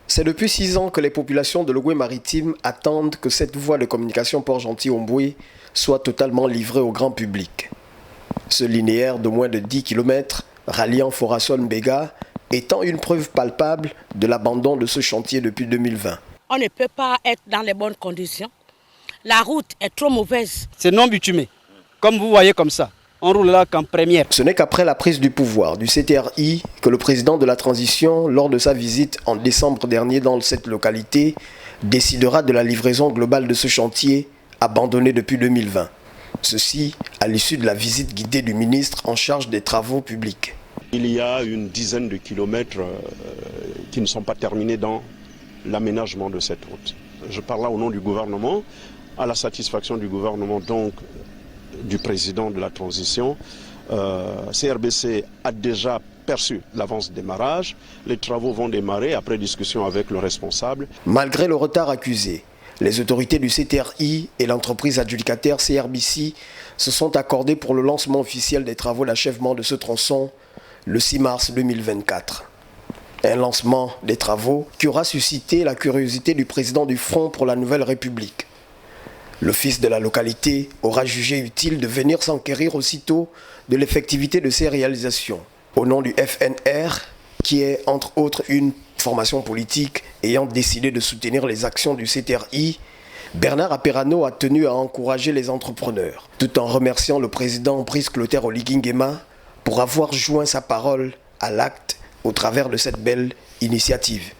C'est depuis 6 ans que les populations de l'Ogooué-Maritime attendent que cette voie de communication Port-Gentil-Omboué soit totalement livrée au grand public. Ce linéaire de moins de 10 km ralliant Forason-Béga étant une preuve palpable de l'abandon de ce chantier depuis 2020. On ne peut pas être dans les bonnes conditions. La route est trop mauvaise. C'est non bitumé, comme vous voyez comme ça. On roule là qu'en première. Ce n'est qu'après la prise du pouvoir du CTRI que le président de la transition, lors de sa visite en décembre dernier dans cette localité, décidera de la livraison globale de ce chantier abandonné depuis 2020. Ceci à l'issue de la visite guidée du ministre en charge des travaux publics. Il y a une dizaine de kilomètres qui ne sont pas terminés dans l'aménagement de cette route. Je parle là au nom du gouvernement, à la satisfaction du gouvernement, donc du président de la transition. CRBC a déjà perçu l'avance de démarrage. Les travaux vont démarrer après discussion avec le responsable. Malgré le retard accusé, les autorités du CTRI et l'entreprise adjudicataire CRBC se sont accordées pour le lancement officiel des travaux d'achèvement de ce tronçon le 6 mars 2024. Un lancement des travaux qui aura suscité la curiosité du président du Front pour la Nouvelle République. Le fils de la localité aura jugé utile de venir s'enquérir aussitôt de l'effectivité de ces réalisations. Au nom du FNR, qui est entre autres une formation politique ayant décidé de soutenir les actions du CTRI, Bernard Aperano a tenu à encourager les entrepreneurs, tout en remerciant le président Brice Clotaire Oligui Nguema pour avoir joint sa parole à l'acte au travers de cette belle initiative.